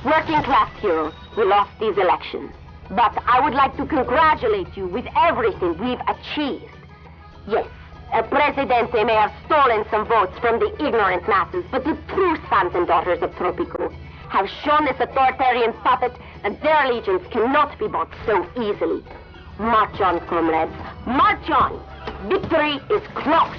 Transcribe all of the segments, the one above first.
Working class heroes, we lost these elections. But I would like to congratulate you with everything we've achieved. Yes, El Presidente may have stolen some votes from the ignorant masses, but the true sons and daughters of Tropico have shown this authoritarian puppet that their allegiance cannot be bought so easily. March on, comrades. March on! Victory is close!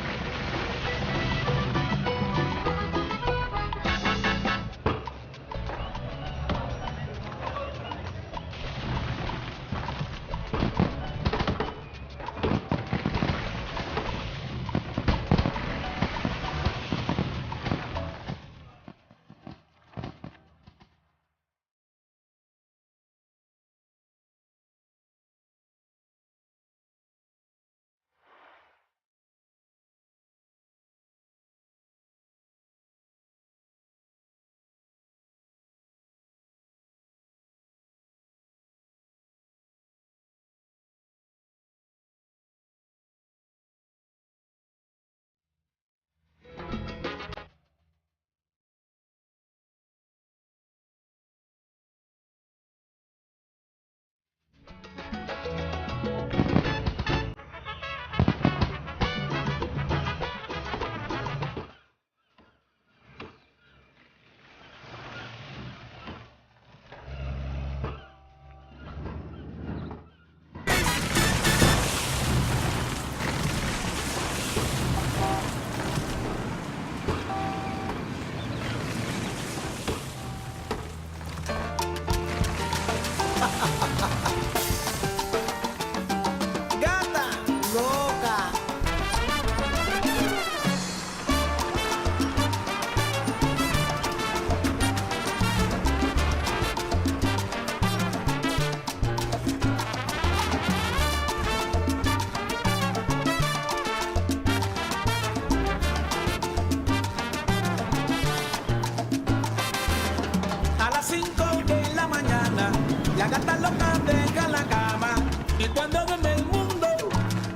La gata loca deja la cama y cuando duerme el mundo,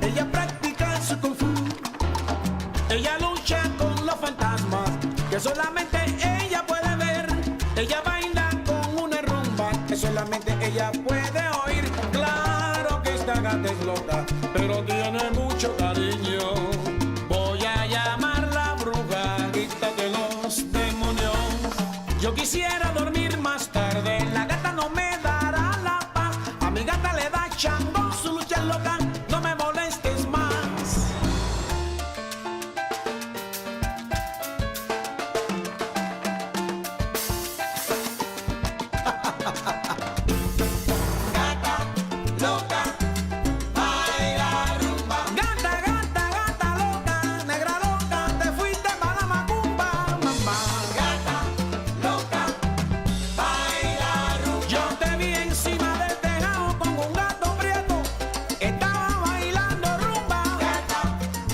ella practica su kung fu. Ella lucha con los fantasmas que solamente ella puede ver. Ella baila con una rumba que solamente ella puede oír. Claro que esta gata es loca, pero tiene mucho cariño. Voy a llamarla brujita de los demonios. Yo quisiera dormir más tarde, la gata no me dará la paz. A mi gata le da chango, su lucha es loca, no me molestes más. Gata loca, baila rumba. Gata, gata, gata loca, negra loca, te fuiste para la macumba, mamá. Gata loca, baila rumba. Yo te vi encima del tejado con un gato prieto, estaba bailando rumba. Gata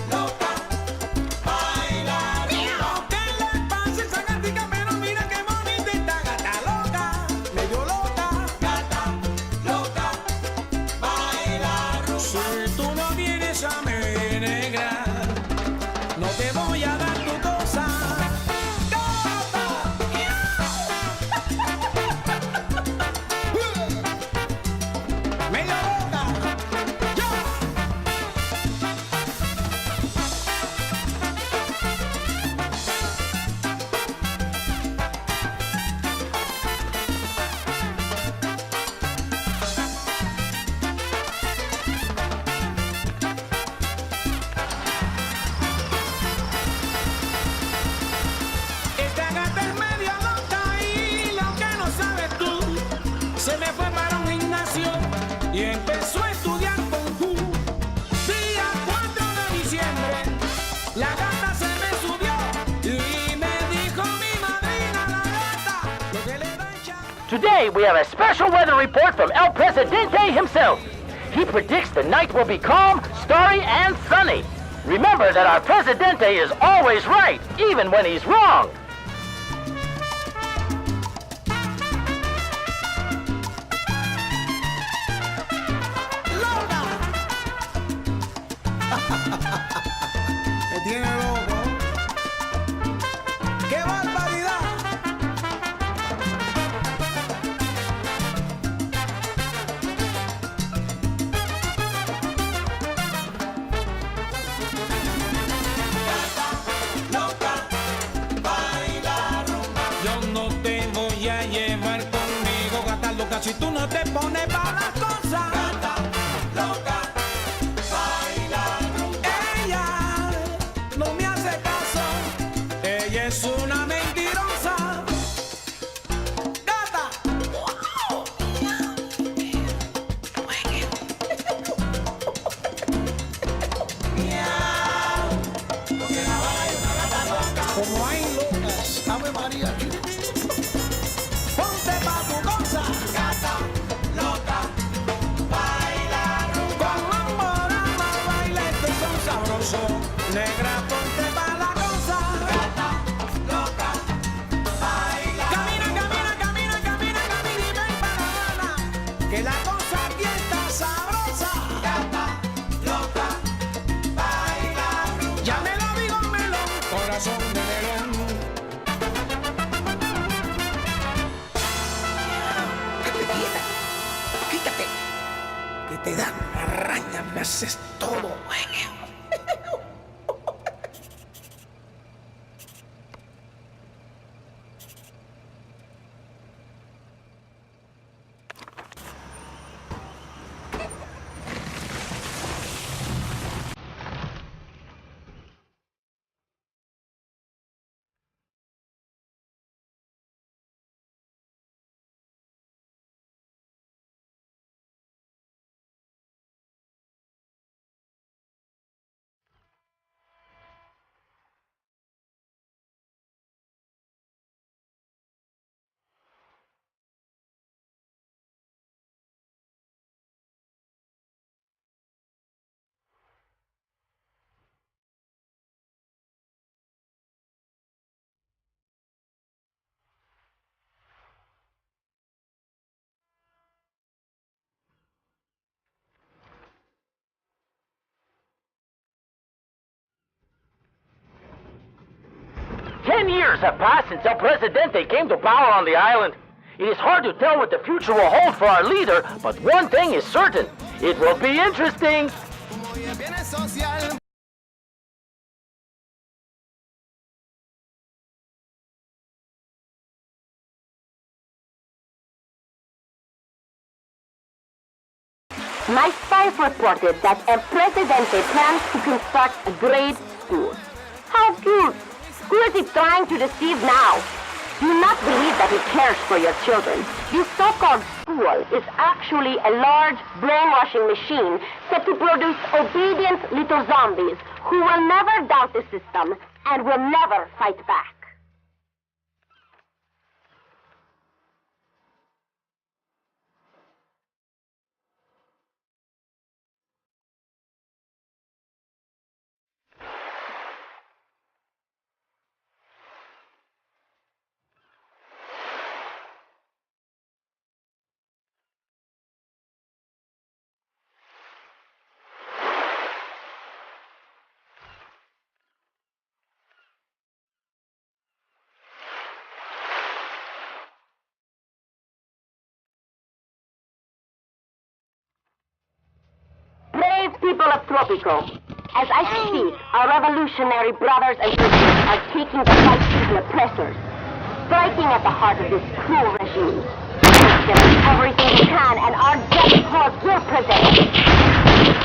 loca, baila rumba. ¿Qué le pasa a esa gatica? Pero mira qué bonita, gata loca, medio loca. Gata loca, baila rumba. Si tú no vienes a me negra, no te voy a dar tu cosa. Gata, medio loca, yo. Esta gata es media loca y lo que no sabes tú, se me fue para un gimnasio y empezó a estudiar Kung Fu. Día 4 de diciembre, la gata se me subió y me dijo mi madrina, la gata, lo que le da echar. Today, we have a special weather report from El Presidente himself. He predicts the night will be calm, starry, and sunny. Remember that our Presidente is always right, even when he's wrong. ¡Loca! Me tiene loco. ¡Qué barbaridad! loca si tú no te pones para la cosa. Gata, loca, baila rumba. Ella no me hace caso, ella es una mentirosa. Gata, wow. Como hay locas, Ave María. Ponte pa' tu cosa, gata, loca, baila rumba. Con la morama baila este son sabroso. Negra, ponte pa' la cosa, gata, loca, baila. Camina, camina, camina, camina, camina y ven para La Habana, que la cosa aquí está sabrosa. Gata, loca, baila rumba. Ya me lo digo en melón, corazón de melón. Quítate, que te dan araña, me haces todo. Years have passed since El Presidente came to power on the island. It is hard to tell what the future will hold for our leader, but one thing is certain. It will be interesting. My spies reported that El Presidente plans to construct a grade school. How cute! Who is he trying to deceive now? Do not believe that he cares for your children. This so-called school is actually a large brainwashing machine set to produce obedient little zombies who will never doubt the system and will never fight back. People of Tropico, as I speak, our revolutionary brothers and sisters are taking the fight to the oppressors, striking at the heart of this cruel regime. Give us everything we can, and our just cause will prevail.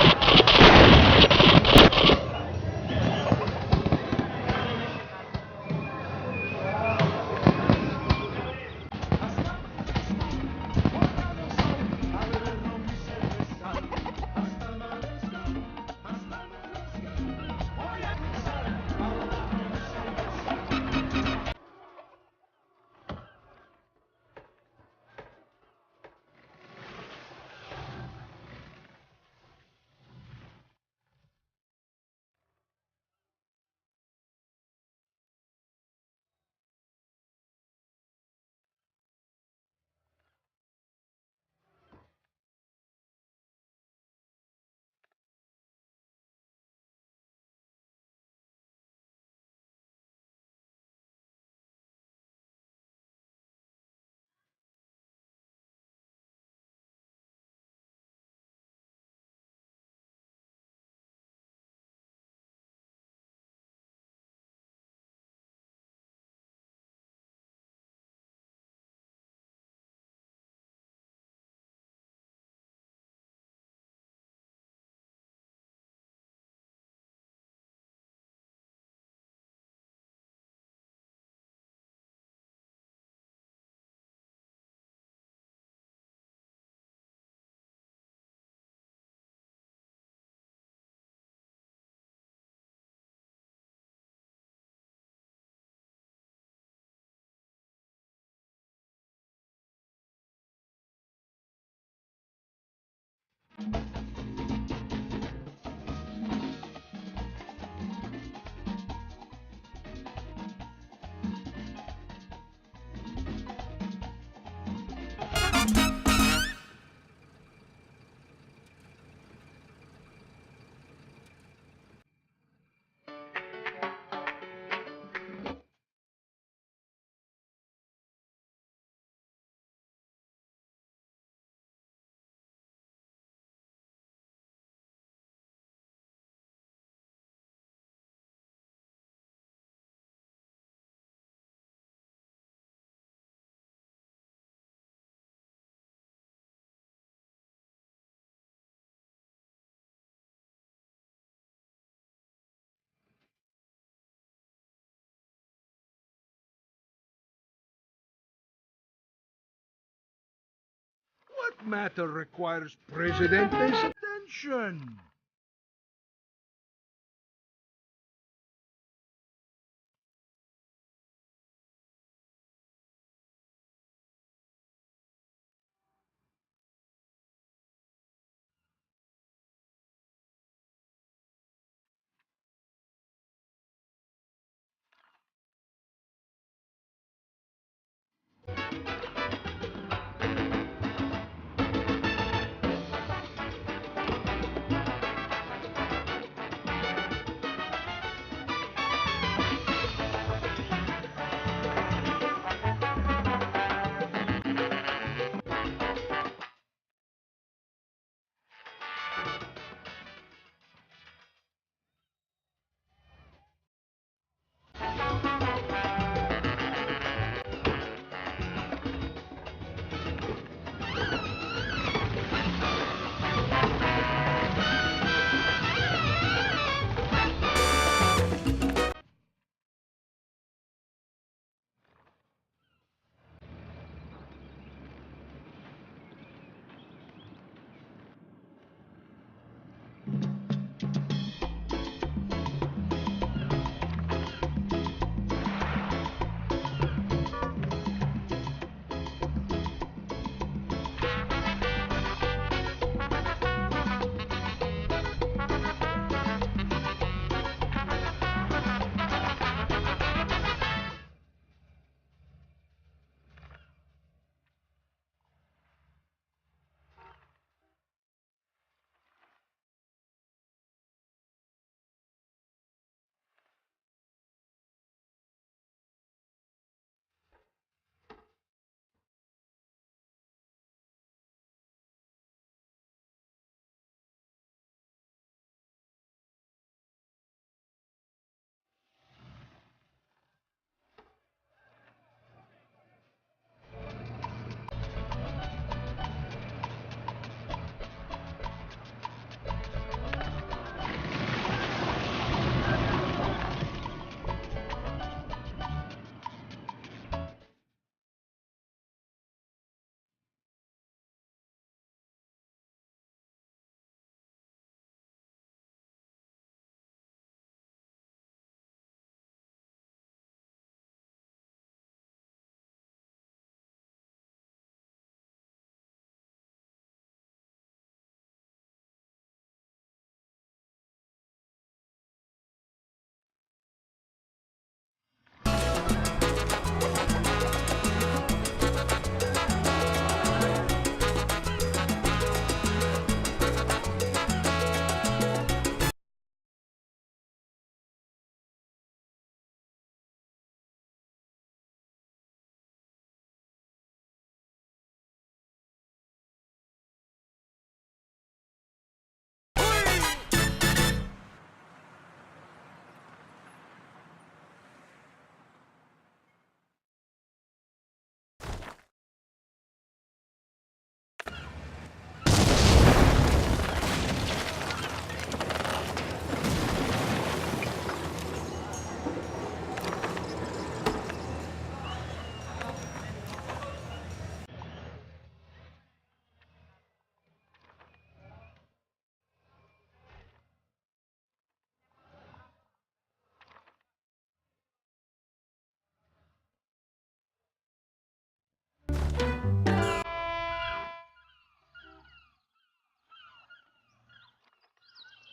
What matter requires Presidente's attention?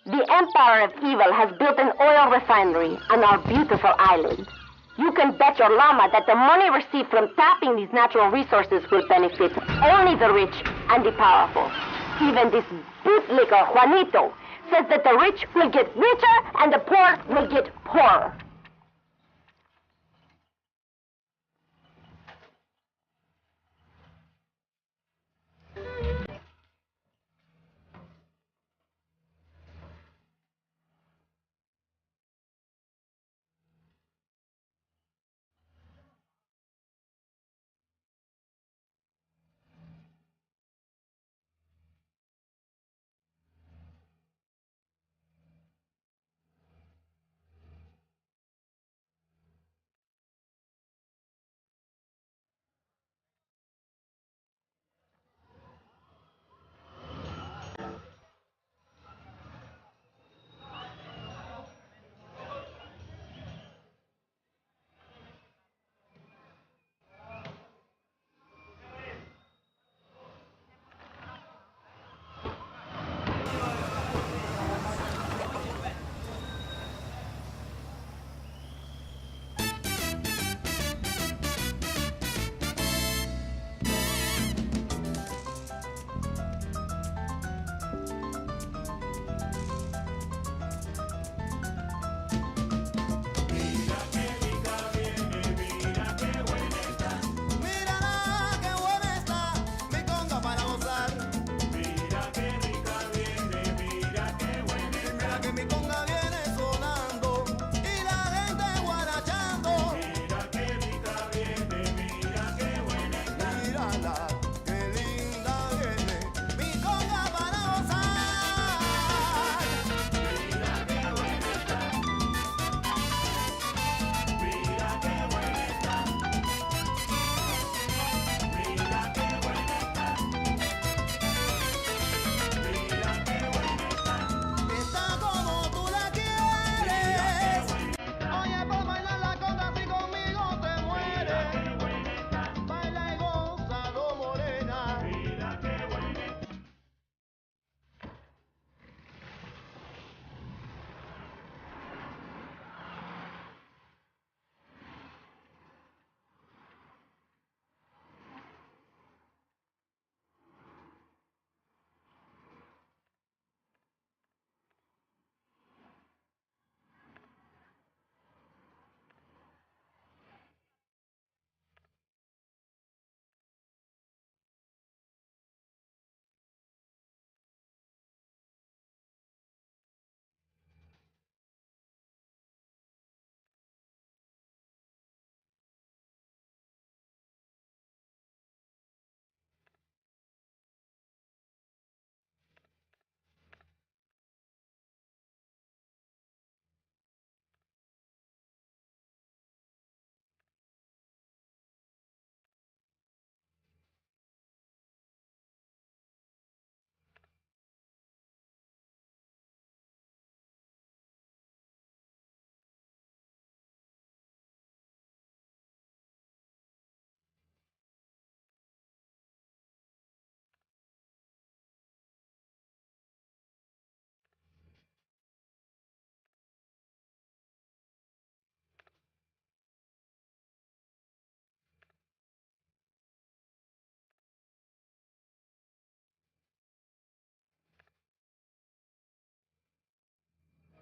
The Empire of Evil has built an oil refinery on our beautiful island. You can bet your llama that the money received from tapping these natural resources will benefit only the rich and the powerful. Even this bootlicker, Juanito, says that the rich will get richer and the poor will get poorer. Mírala, qué buena está, mi conga para gozar. Mira que mi conga viene sonando y la gente guarachando. Mira qué rica viene, mira qué buena está. Mírala, qué linda viene, mi conga para gozar. Mira qué buena está. Mira qué buena está. Mira qué buena está. Mira qué buena está. Está como tú la quieres. Oye, por bailar la conga si conmigo te mueres. Baila y gózalo, morena. Mira qué buena está.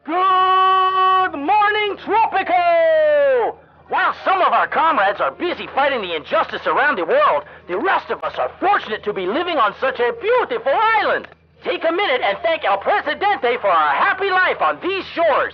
Good morning, Tropico! While some of our comrades are busy fighting the injustice around the world, the rest of us are fortunate to be living on such a beautiful island. Take a minute and thank El Presidente for our happy life on these shores.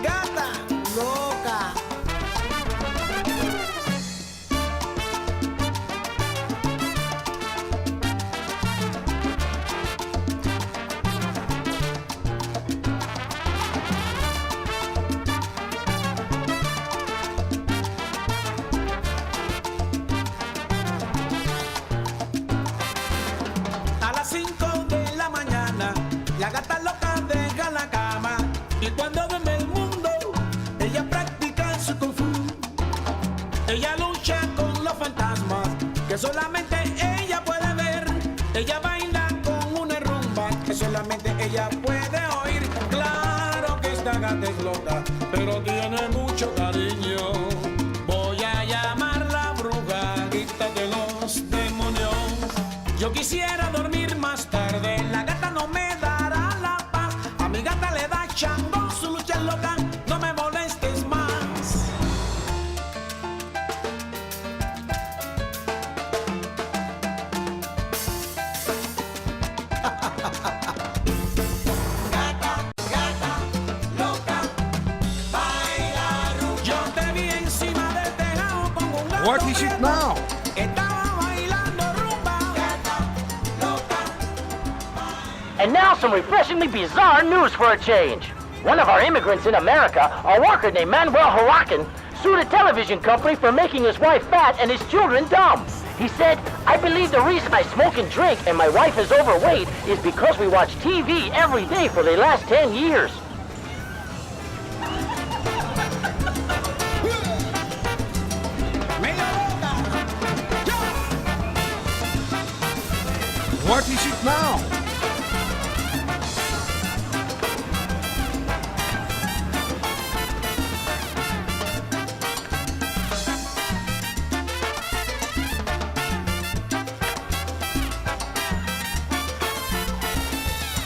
Gata loca. A las 5 de la mañana, la gata loca deja la cama y cuando duerme el mundo, ella practica su kung fu. Ella lucha con los fantasmas que solamente ella puede ver. Ella baila con una rumba que solamente ella puede oír. Claro que esta gata es loca, pero tiene mucho cariño. Voy a llamarla brujadita de los demonios. Yo quisiera dormir más tarde, la gata no me dará la paz. A mi gata le da chango, su lucha es loca, no me molestes más. Gata loca, baila rumba. Yo te vi encima del tejado con un gato. What is it now? Estaba bailando rumba. And now some refreshingly bizarre news for a change. One of our immigrants in America, a worker named Manuel Huracan, sued a television company for making his wife fat and his children dumb. He said, I believe the reason I smoke and drink and my wife is overweight is because we watch TV every day for the last 10 years. Media loca. What is it now?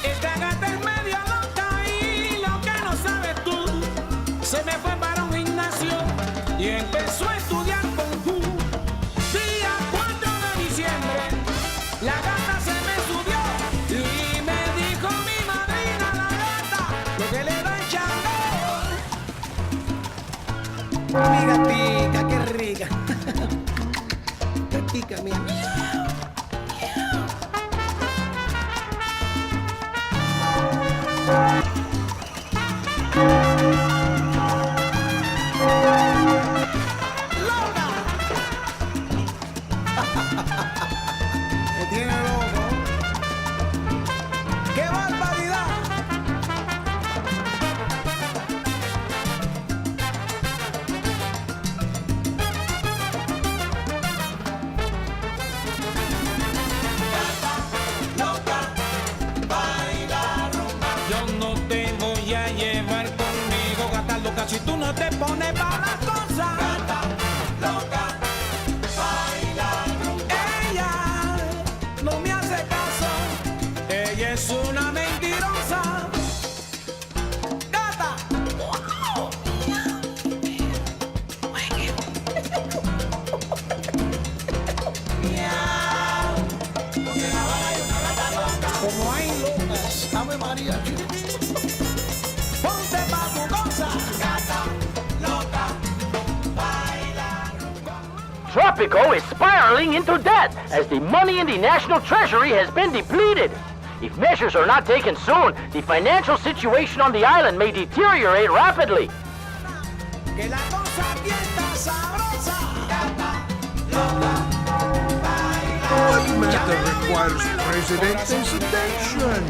Esta gata es media loca y lo que no sabes tú, se me fue para un gimnasio y empezó a estudiar Kung Fu. Día 4 de diciembre, la gata se me subió y me dijo mi madrina la gata, lo que le da el chango. Mi gatica, qué rica. Gatica mía. ¡Loca! Me tiene loco. ¡Qué barbaridad! Yo no te voy a llevar conmigo, gata loca, si tú no te pones para la cosa. Gata loca, baila rumba. Ella no me hace caso, ella es una mentirosa. Gata. Miau. Porque la bala hay una gata loca. Como hay locas, Ave María. Ponte pa' tu cosa, gata loca, baila. Tropico is spiraling into debt as the money in the national treasury has been depleted. If measures are not taken soon, the financial situation on the island may deteriorate rapidly. Que la cosa aquí está sabrosa, gata loca, baila. What matter requires Presidente's attention?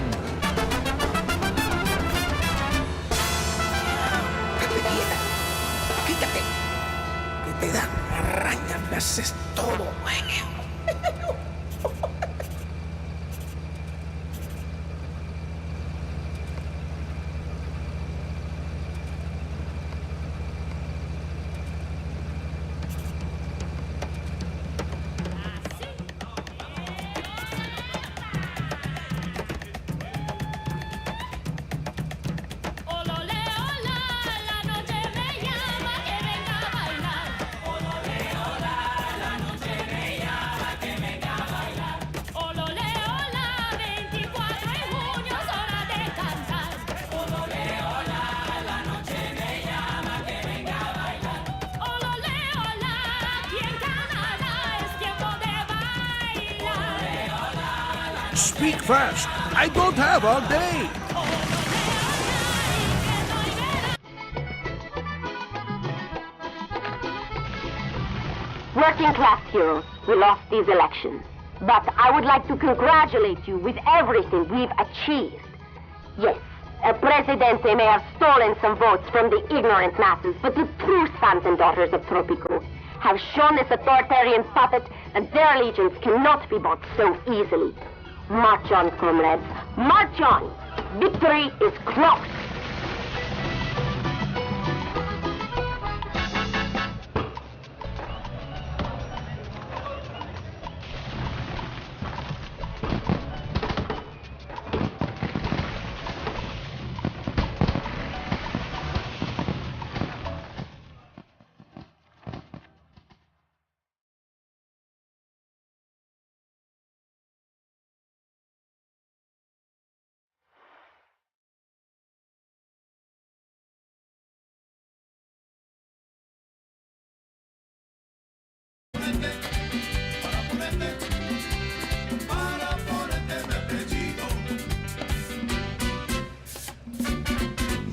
Quítate, que te da araña, me haces todo. Speak fast. I don't have all day. Working class heroes, we lost these elections. But I would like to congratulate you with everything we've achieved. Yes, Presidente may have stolen some votes from the ignorant masses, but the true sons and daughters of Tropico have shown this authoritarian puppet that their allegiance cannot be bought so easily. March on, comrades. March on! Victory is close!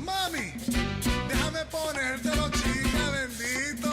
Mami, déjame ponértelo, chica, bendito.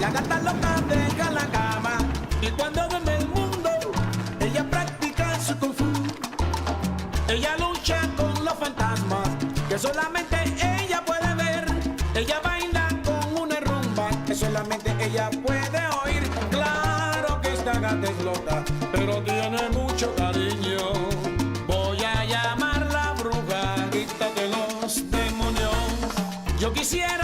La gata loca deja la cama y cuando duerme el mundo, ella practica su kung fu. Ella lucha con los fantasmas que solamente ella puede ver. Ella baila con una rumba que solamente ella puede oír. Claro que esta gata es loca, pero tiene mucho cariño. Voy a llamarla quisiera